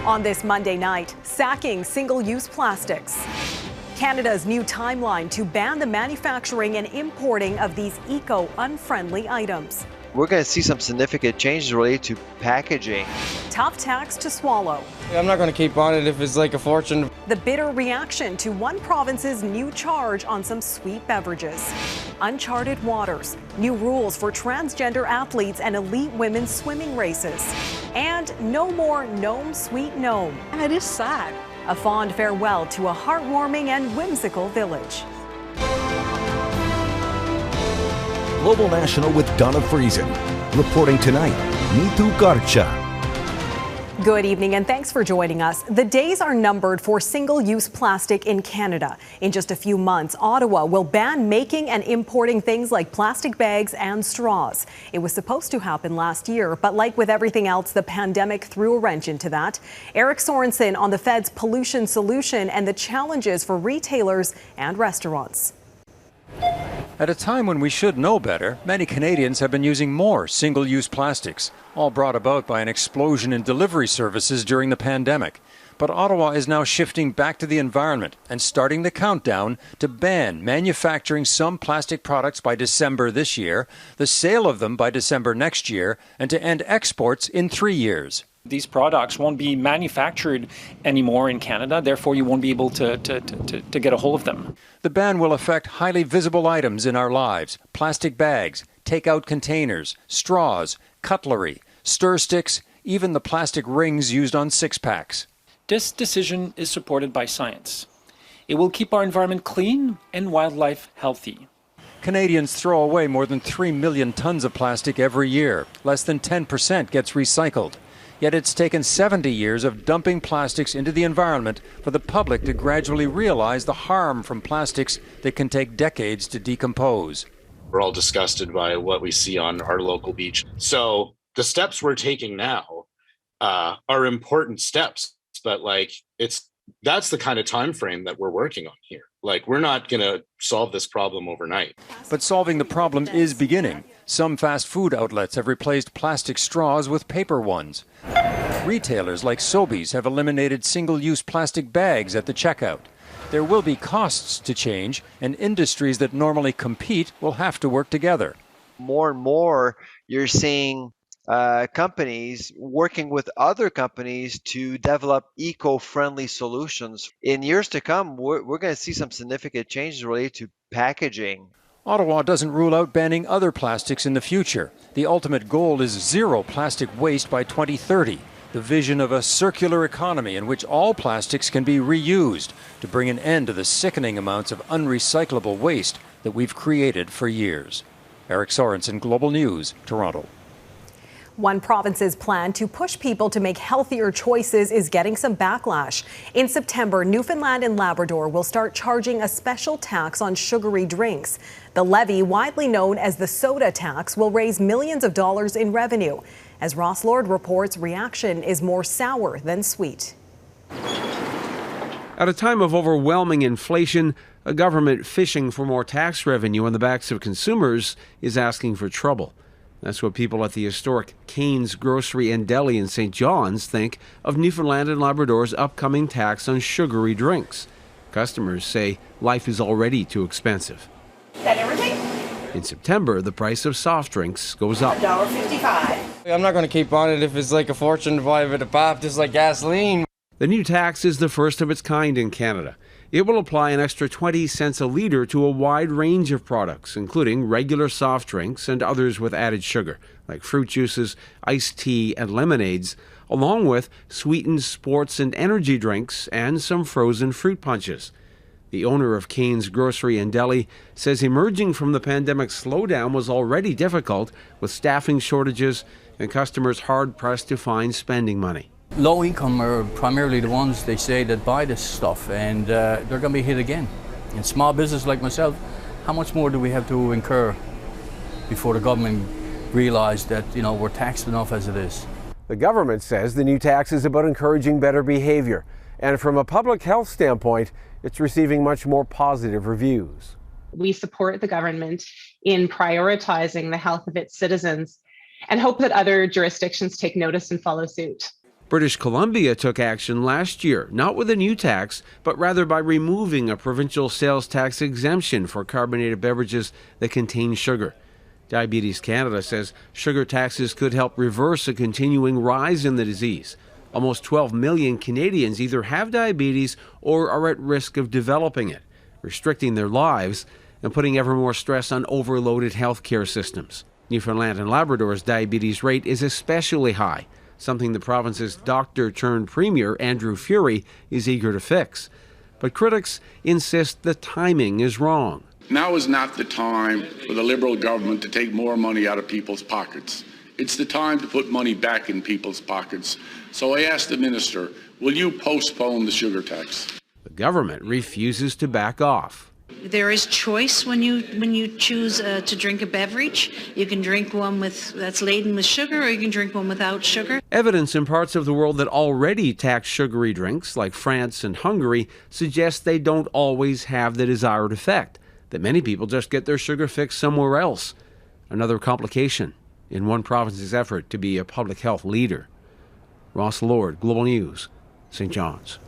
On this Monday night, sacking single-use plastics. Canada's new timeline to ban the manufacturing and importing of these eco-unfriendly items. We're going to see some significant changes related to packaging. Tough tax to swallow. I'm not going to keep on it if it's like a fortune. The bitter reaction to one province's new charge on some sweet beverages. Uncharted waters, new rules for transgender athletes and elite women's swimming races. And no more Gnome Sweet Gnome. And it is sad. A fond farewell to a heartwarming and whimsical village. Global National with Donna Friesen. Reporting tonight, Nitu Garcha. Good evening and thanks for joining us. The days are numbered for single-use plastic in Canada. In just a few months, Ottawa will ban making and importing things like plastic bags and straws. It was supposed to happen last year, but like with everything else, the pandemic threw a wrench into that. Eric Sorensen on the Fed's pollution solution and the challenges for retailers and restaurants. At a time when we should know better, many Canadians have been using more single-use plastics, all brought about by an explosion in delivery services during the pandemic. But Ottawa is now shifting back to the environment and starting the countdown to ban manufacturing some plastic products by December this year, the sale of them by December next year, and to end exports in 3 years. These products won't be manufactured anymore in Canada, therefore you won't be able to get a hold of them. The ban will affect highly visible items in our lives: plastic bags, takeout containers, straws, cutlery, stir sticks, even the plastic rings used on six-packs. This decision is supported by science. It will keep our environment clean and wildlife healthy. Canadians throw away more than 3 million tons of plastic every year. Less than 10% gets recycled. Yet it's taken 70 years of dumping plastics into the environment for the public to gradually realize the harm from plastics that can take decades to decompose. We're all disgusted by what we see on our local beach. So the steps we're taking now are important steps, but that's the kind of time frame that we're working on here. We're not going to solve this problem overnight. But solving the problem is beginning. Some fast food outlets have replaced plastic straws with paper ones. Retailers like Sobeys have eliminated single-use plastic bags at the checkout. There will be costs to change, and industries that normally compete will have to work together. More and more, you're seeing companies working with other companies to develop eco-friendly solutions. In years to come, we're going to see some significant changes related to packaging. Ottawa doesn't rule out banning other plastics in the future. The ultimate goal is zero plastic waste by 2030, the vision of a circular economy in which all plastics can be reused to bring an end to the sickening amounts of unrecyclable waste that we've created for years. Eric Sorensen, Global News, Toronto. One province's plan to push people to make healthier choices is getting some backlash. In September, Newfoundland and Labrador will start charging a special tax on sugary drinks. The levy, widely known as the soda tax, will raise millions of dollars in revenue. As Ross Lord reports, reaction is more sour than sweet. At a time of overwhelming inflation, a government fishing for more tax revenue on the backs of consumers is asking for trouble. That's what people at the historic Cain's Grocery and Deli in St. John's think of Newfoundland and Labrador's upcoming tax on sugary drinks. Customers say life is already too expensive. Is that everything? In September, the price of soft drinks goes up. $1.55. I'm not going to keep on it if it's like a fortune to buy a bit of pop, just like gasoline. The new tax is the first of its kind in Canada. It will apply an extra 20 cents a litre to a wide range of products, including regular soft drinks and others with added sugar, like fruit juices, iced tea, and lemonades, along with sweetened sports and energy drinks and some frozen fruit punches. The owner of Cain's Grocery and Deli says emerging from the pandemic slowdown was already difficult, with staffing shortages and customers hard-pressed to find spending money. Low income are primarily the ones, they say, that buy this stuff, and they're going to be hit again. In small business like myself, how much more do we have to incur before the government realise that, we're taxed enough as it is? The government says the new tax is about encouraging better behavior, and from a public health standpoint, it's receiving much more positive reviews. We support the government in prioritizing the health of its citizens and hope that other jurisdictions take notice and follow suit. British Columbia took action last year, not with a new tax, but rather by removing a provincial sales tax exemption for carbonated beverages that contain sugar. Diabetes Canada says sugar taxes could help reverse a continuing rise in the disease. Almost 12 million Canadians either have diabetes or are at risk of developing it, restricting their lives and putting ever more stress on overloaded healthcare systems. Newfoundland and Labrador's diabetes rate is especially high, something the province's doctor-turned-premier, Andrew Furey, is eager to fix. But critics insist the timing is wrong. Now is not the time for the Liberal government to take more money out of people's pockets. It's the time to put money back in people's pockets. So I asked the minister, will you postpone the sugar tax? The government refuses to back off. There is choice when you choose to drink a beverage. You can drink one that's laden with sugar, or you can drink one without sugar. Evidence in parts of the world that already tax sugary drinks, like France and Hungary, suggests they don't always have the desired effect, that many people just get their sugar fix somewhere else. Another complication in one province's effort to be a public health leader. Ross Lord, Global News, St. John's.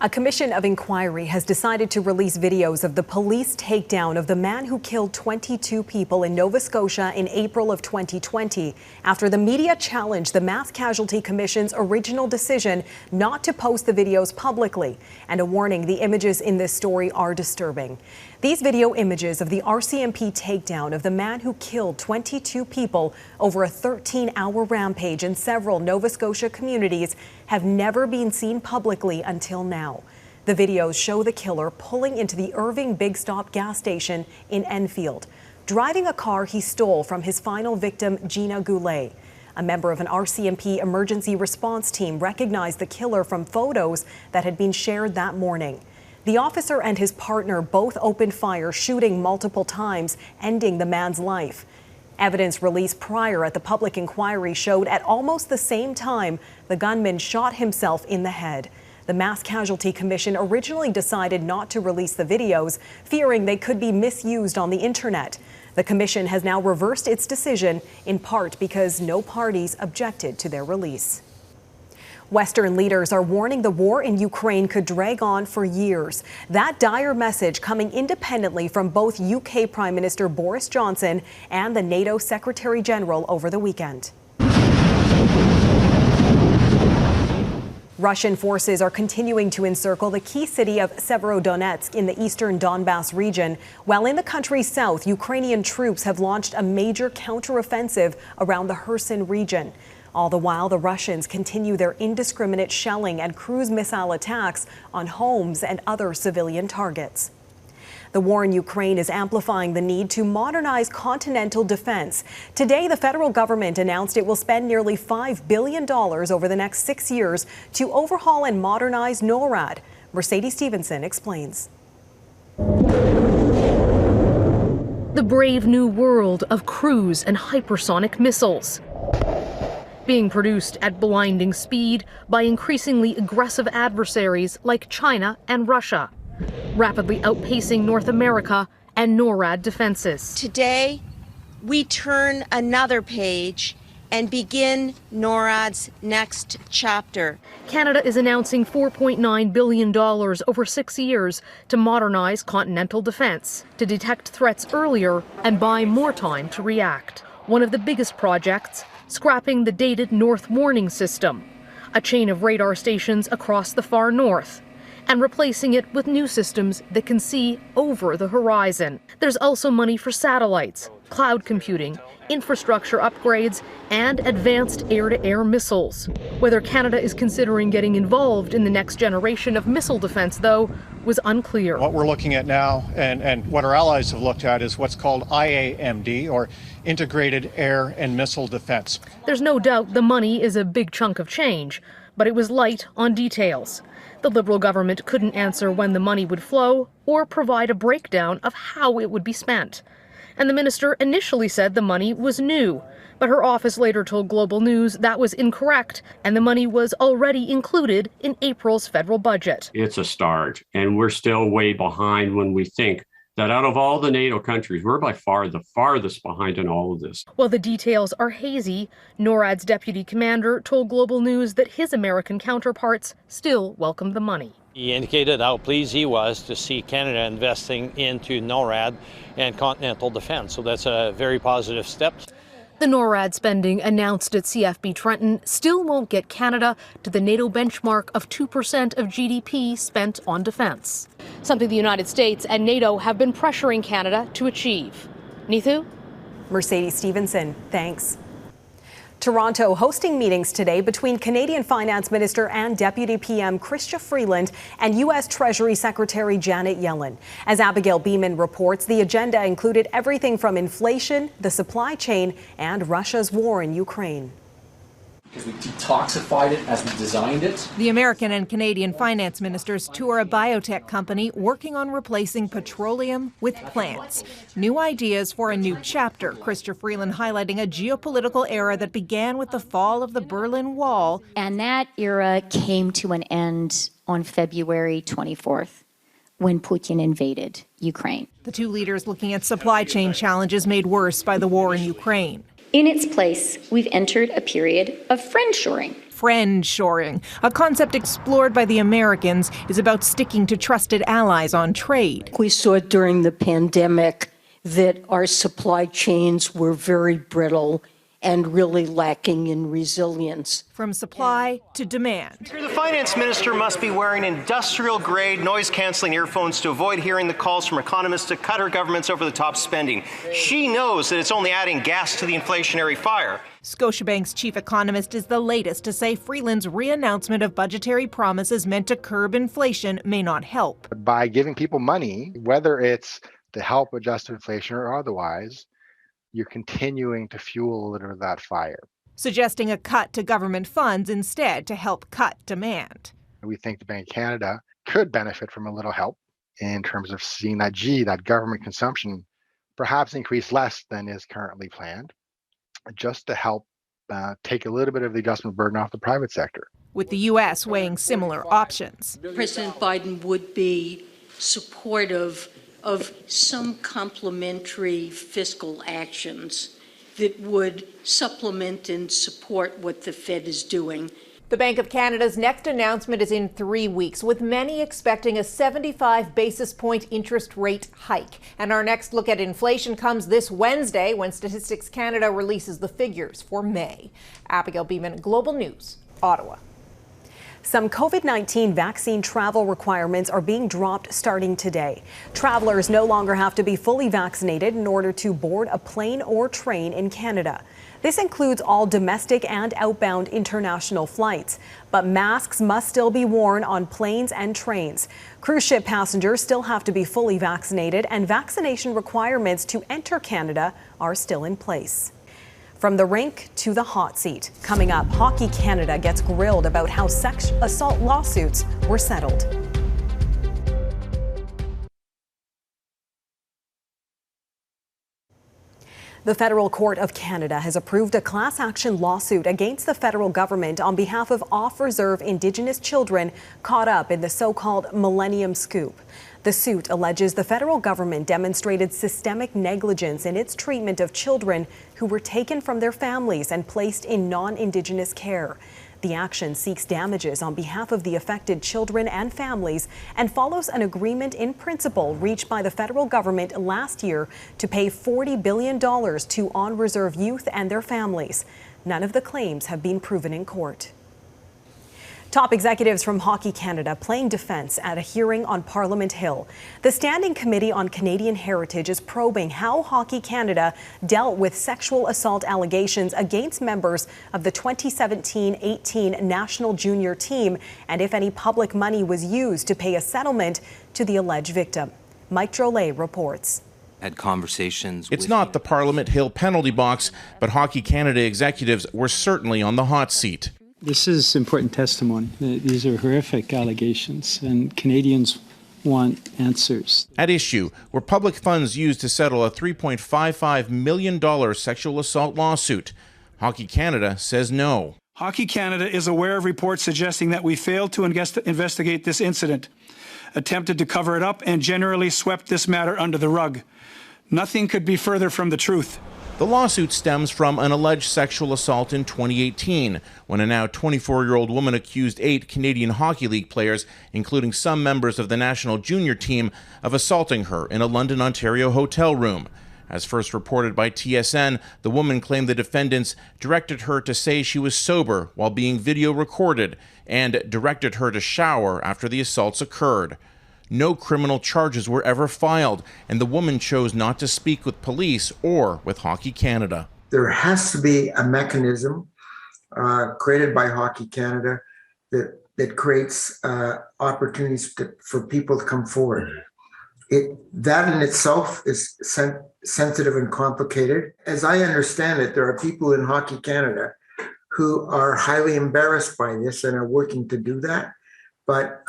A commission of inquiry has decided to release videos of the police takedown of the man who killed 22 people in Nova Scotia in April of 2020 after the media challenged the Mass Casualty Commission's original decision not to post the videos publicly. And a warning, the images in this story are disturbing. These video images of the RCMP takedown of the man who killed 22 people over a 13-hour rampage in several Nova Scotia communities have never been seen publicly until now. The videos show the killer pulling into the Irving Big Stop gas station in Enfield, driving a car he stole from his final victim, Gina Goulet. A member of an RCMP emergency response team recognized the killer from photos that had been shared that morning. The officer and his partner both opened fire, shooting multiple times, ending the man's life. Evidence released prior at the public inquiry showed at almost the same time the gunman shot himself in the head. The Mass Casualty Commission originally decided not to release the videos, fearing they could be misused on the internet. The commission has now reversed its decision, in part because no parties objected to their release. Western leaders are warning the war in Ukraine could drag on for years. That dire message coming independently from both UK Prime Minister Boris Johnson and the NATO Secretary General over the weekend. Russian forces are continuing to encircle the key city of Severodonetsk in the eastern Donbass region, while in the country's south, Ukrainian troops have launched a major counteroffensive around the Kherson region. All the while, the Russians continue their indiscriminate shelling and cruise missile attacks on homes and other civilian targets. The war in Ukraine is amplifying the need to modernize continental defense. Today, the federal government announced it will spend nearly $5 billion over the next 6 years to overhaul and modernize NORAD. Mercedes Stephenson explains. The brave new world of cruise and hypersonic missiles, being produced at blinding speed by increasingly aggressive adversaries like China and Russia, rapidly outpacing North America and NORAD defenses. Today, we turn another page and begin NORAD's next chapter. Canada is announcing $4.9 billion over 6 years to modernize continental defense, to detect threats earlier and buy more time to react. One of the biggest projects, scrapping the dated North Warning System, a chain of radar stations across the far north, and replacing it with new systems that can see over the horizon. There's also money for satellites, cloud computing, infrastructure upgrades, and advanced air-to-air missiles. Whether Canada is considering getting involved in the next generation of missile defense, though, was unclear. What we're looking at now, and what our allies have looked at, is what's called IAMD, or Integrated Air and Missile Defense. There's no doubt the money is a big chunk of change, but it was light on details. The Liberal government couldn't answer when the money would flow or provide a breakdown of how it would be spent. And the minister initially said the money was new, but her office later told Global News that was incorrect, and the money was already included in April's federal budget. It's a start, and we're still way behind when we think that out of all the NATO countries, we're by far the farthest behind in all of this. While the details are hazy, NORAD's deputy commander told Global News that his American counterparts still welcome the money. He indicated how pleased he was to see Canada investing into NORAD and continental defense. So that's a very positive step. The NORAD spending announced at CFB Trenton still won't get Canada to the NATO benchmark of 2% of GDP spent on defense, something the United States and NATO have been pressuring Canada to achieve. Neetu? Mercedes Stephenson, thanks. Toronto hosting meetings today between Canadian Finance Minister and Deputy PM Chrystia Freeland and U.S. Treasury Secretary Janet Yellen. As Abigail Bimman reports, the agenda included everything from inflation, the supply chain, and Russia's war in Ukraine. Because we detoxified it as we designed it. The American and Canadian finance ministers tour a biotech company working on replacing petroleum with plants. New ideas for a new chapter. Chrystia Freeland highlighting a geopolitical era that began with the fall of the Berlin Wall. And that era came to an end on February 24th when Putin invaded Ukraine. The two leaders looking at supply chain challenges made worse by the war in Ukraine. In its place, we've entered a period of friendshoring. Friendshoring, a concept explored by the Americans, is about sticking to trusted allies on trade. We saw during the pandemic that our supply chains were very brittle and really lacking in resilience. From supply to demand. The finance minister must be wearing industrial-grade noise-canceling earphones to avoid hearing the calls from economists to cut her government's over-the-top spending. She knows that it's only adding gas to the inflationary fire. Scotiabank's chief economist is the latest to say Freeland's re-announcement of budgetary promises meant to curb inflation may not help. By giving people money, whether it's to help adjust inflation or otherwise, you're continuing to fuel a little of that fire. Suggesting a cut to government funds instead to help cut demand. We think the Bank of Canada could benefit from a little help in terms of seeing that government consumption perhaps increase less than is currently planned, just to help take a little bit of the adjustment burden off the private sector. With the U.S. weighing similar options. President Biden would be supportive of some complementary fiscal actions that would supplement and support what the Fed is doing. The Bank of Canada's next announcement is in 3 weeks, with many expecting a 75 basis point interest rate hike. And our next look at inflation comes this Wednesday when Statistics Canada releases the figures for May. Abigail Bimman, Global News, Ottawa. Some COVID-19 vaccine travel requirements are being dropped starting today. Travelers no longer have to be fully vaccinated in order to board a plane or train in Canada. This includes all domestic and outbound international flights, but masks must still be worn on planes and trains. Cruise ship passengers still have to be fully vaccinated, and vaccination requirements to enter Canada are still in place. From the rink to the hot seat. Coming up, Hockey Canada gets grilled about how sex assault lawsuits were settled. The Federal Court of Canada has approved a class action lawsuit against the federal government on behalf of off-reserve Indigenous children caught up in the so-called Millennium Scoop. The suit alleges the federal government demonstrated systemic negligence in its treatment of children who were taken from their families and placed in non-Indigenous care. The action seeks damages on behalf of the affected children and families and follows an agreement in principle reached by the federal government last year to pay $40 billion to on-reserve youth and their families. None of the claims have been proven in court. Top executives from Hockey Canada playing defense at a hearing on Parliament Hill. The Standing Committee on Canadian Heritage is probing how Hockey Canada dealt with sexual assault allegations against members of the 2017-18 national junior team and if any public money was used to pay a settlement to the alleged victim. Mike Drolet reports. Had conversations. It's not the Parliament Hill penalty box, but Hockey Canada executives were certainly on the hot seat. This is important testimony. These are horrific allegations, and Canadians want answers. At issue were public funds used to settle a $3.55 million sexual assault lawsuit. Hockey Canada says no. Hockey Canada is aware of reports suggesting that we failed to investigate this incident. attempted to cover it up and generally swept this matter under the rug. Nothing could be further from the truth. The lawsuit stems from an alleged sexual assault in 2018, when a now 24-year-old woman accused 8 Canadian Hockey League players, including some members of the national junior team, of assaulting her in a London, Ontario hotel room. As first reported by TSN, the woman claimed the defendants directed her to say she was sober while being video recorded and directed her to shower after the assaults occurred. No criminal charges were ever filed, and the woman chose not to speak with police or with Hockey Canada. There has to be a mechanism created by Hockey Canada that creates opportunities for people to come forward. That in itself is sensitive and complicated. As I understand it, there are people in Hockey Canada who are highly embarrassed by this and are working to do that, but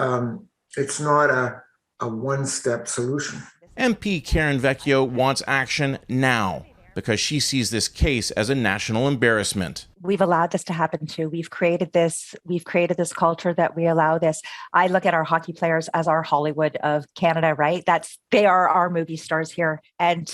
it's not a one-step solution. MP Karen Vecchio wants action now because she sees this case as a national embarrassment. We've allowed this to happen too. We've created this culture that we allow this. I look at our hockey players as our Hollywood of Canada, right? They are our movie stars here, and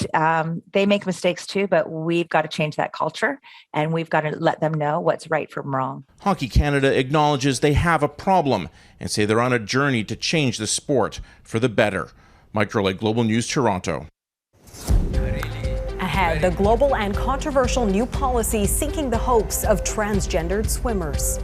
they make mistakes too, but we've got to change that culture and we've got to let them know what's right from wrong. Hockey Canada acknowledges they have a problem and say they're on a journey to change the sport for the better. Mike Rowley, Global News, Toronto. Ahead, the global and controversial new policy sinking the hopes of transgendered swimmers.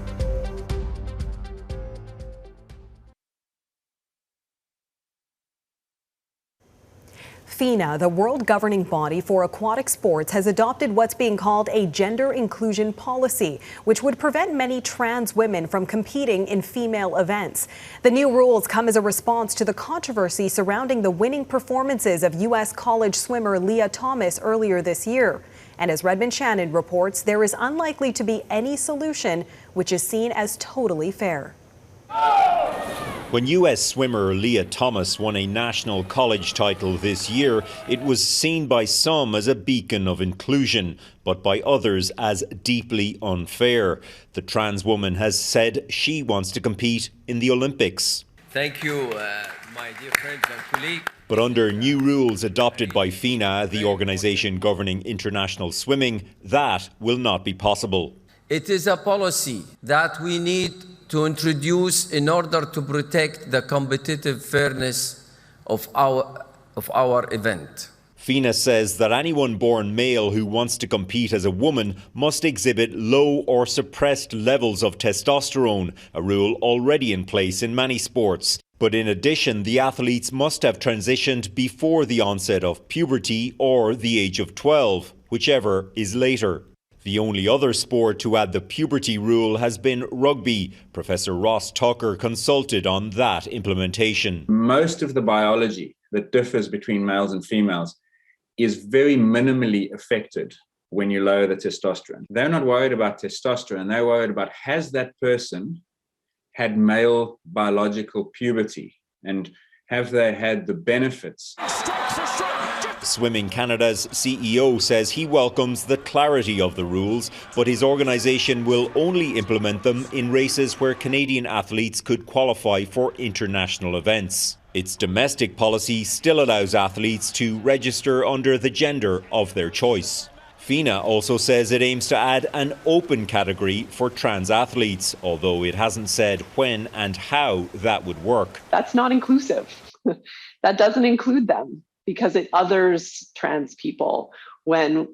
FINA, the world governing body for aquatic sports, has adopted what's being called a gender inclusion policy, which would prevent many trans women from competing in female events. The new rules come as a response to the controversy surrounding the winning performances of U.S. college swimmer Leah Thomas earlier this year. And as Redmond Shannon reports, there is unlikely to be any solution which is seen as totally fair. When U.S. swimmer Leah Thomas won a national college title this year, it was seen by some as a beacon of inclusion, but by others as deeply unfair. The trans woman has said she wants to compete in the Olympics. Thank you, my dear friends and colleagues. But under new rules adopted by FINA, the organisation governing international swimming, that will not be possible. It is a policy that we need to introduce in order to protect the competitive fairness of our event. FINA says that anyone born male who wants to compete as a woman must exhibit low or suppressed levels of testosterone, a rule already in place in many sports. But in addition, the athletes must have transitioned before the onset of puberty or the age of 12, whichever is later. The only other sport to add the puberty rule has been rugby. Professor Ross Tucker consulted on that implementation. Most of the biology that differs between males and females is very minimally affected when you lower the testosterone. They're not worried about testosterone. They're worried about, has that person had male biological puberty, and have they had the benefits? Swimming Canada's CEO says he welcomes the clarity of the rules, but his organisation will only implement them in races where Canadian athletes could qualify for international events. Its domestic policy still allows athletes to register under the gender of their choice. FINA also says it aims to add an open category for trans athletes, although it hasn't said when and how that would work. That's not inclusive. That doesn't include them, because it others trans people when,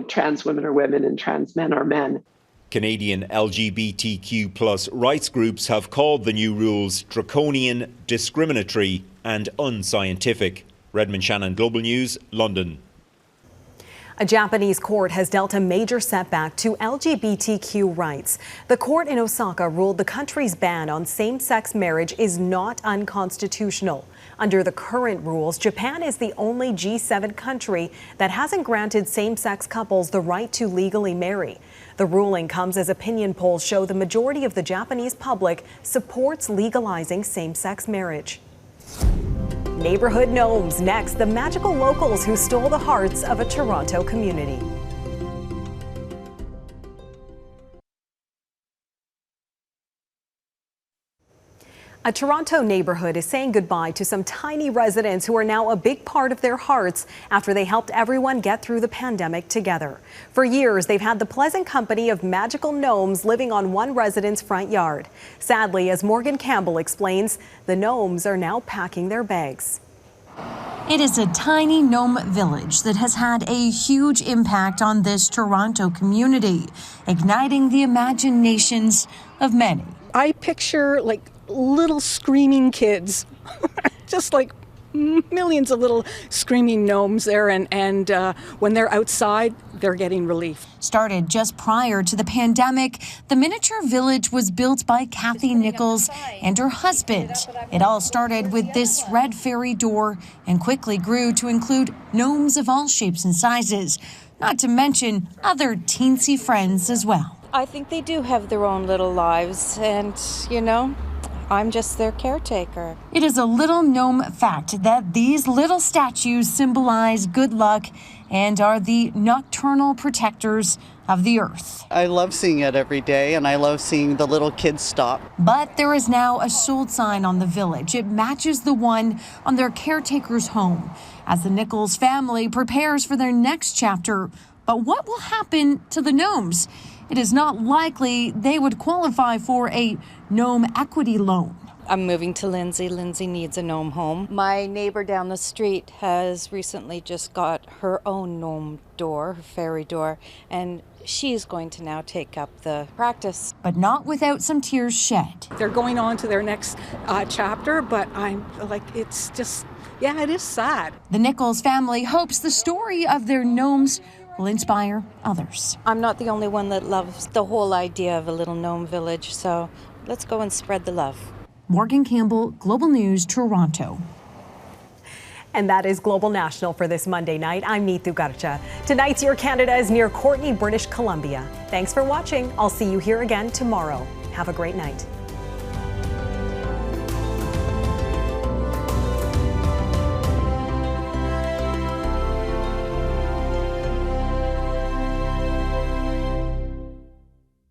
trans women are women and trans men are men. Canadian LGBTQ+ rights groups have called the new rules draconian, discriminatory and unscientific. Redmond Shannon, Global News, London. A Japanese court has dealt a major setback to LGBTQ rights. The court in Osaka ruled the country's ban on same-sex marriage is not unconstitutional. Under the current rules, Japan is the only G7 country that hasn't granted same-sex couples the right to legally marry. The ruling comes as opinion polls show the majority of the Japanese public supports legalizing same-sex marriage. Neighborhood Gnomes next, the magical locals who stole the hearts of a Toronto community. A Toronto neighborhood is saying goodbye to some tiny residents who are now a big part of their hearts after they helped everyone get through the pandemic together. For years, they've had the pleasant company of magical gnomes living on one resident's front yard. Sadly, as Morgan Campbell explains, the gnomes are now packing their bags. It is a tiny gnome village that has had a huge impact on this Toronto community, igniting the imaginations of many. I picture like little screaming kids, just like millions of little screaming gnomes there, and when they're outside, they're getting relief. Started just prior to the pandemic, the miniature village was built by Kathy Nichols and her husband. It all started with this red fairy door and quickly grew to include gnomes of all shapes and sizes, not to mention other teensy friends as well. I think they do have their own little lives, and, I'm just their caretaker. It is a little gnome fact that these little statues symbolize good luck and are the nocturnal protectors of the earth. I love seeing it every day, and I love seeing the little kids stop. But there is now a sold sign on the village. It matches the one on their caretaker's home as the Nichols family prepares for their next chapter. But what will happen to the gnomes? It is not likely they would qualify for a gnome equity loan. I'm moving to Lindsay. Lindsay needs a gnome home. My neighbor down the street has recently just got her own gnome door, her fairy door, and she's going to now take up the practice. But not without some tears shed. They're going on to their next chapter, but I'm like, it's just, it is sad. The Nichols family hopes the story of their gnomes will inspire others. I'm not the only one that loves the whole idea of a little gnome village, so let's go and spread the love. Morgan Campbell, Global News, Toronto. And that is Global National for this Monday night. I'm Neetu Garcha. Tonight's Your Canada is near Courtney, British Columbia. Thanks for watching. I'll see you here again tomorrow. Have a great night.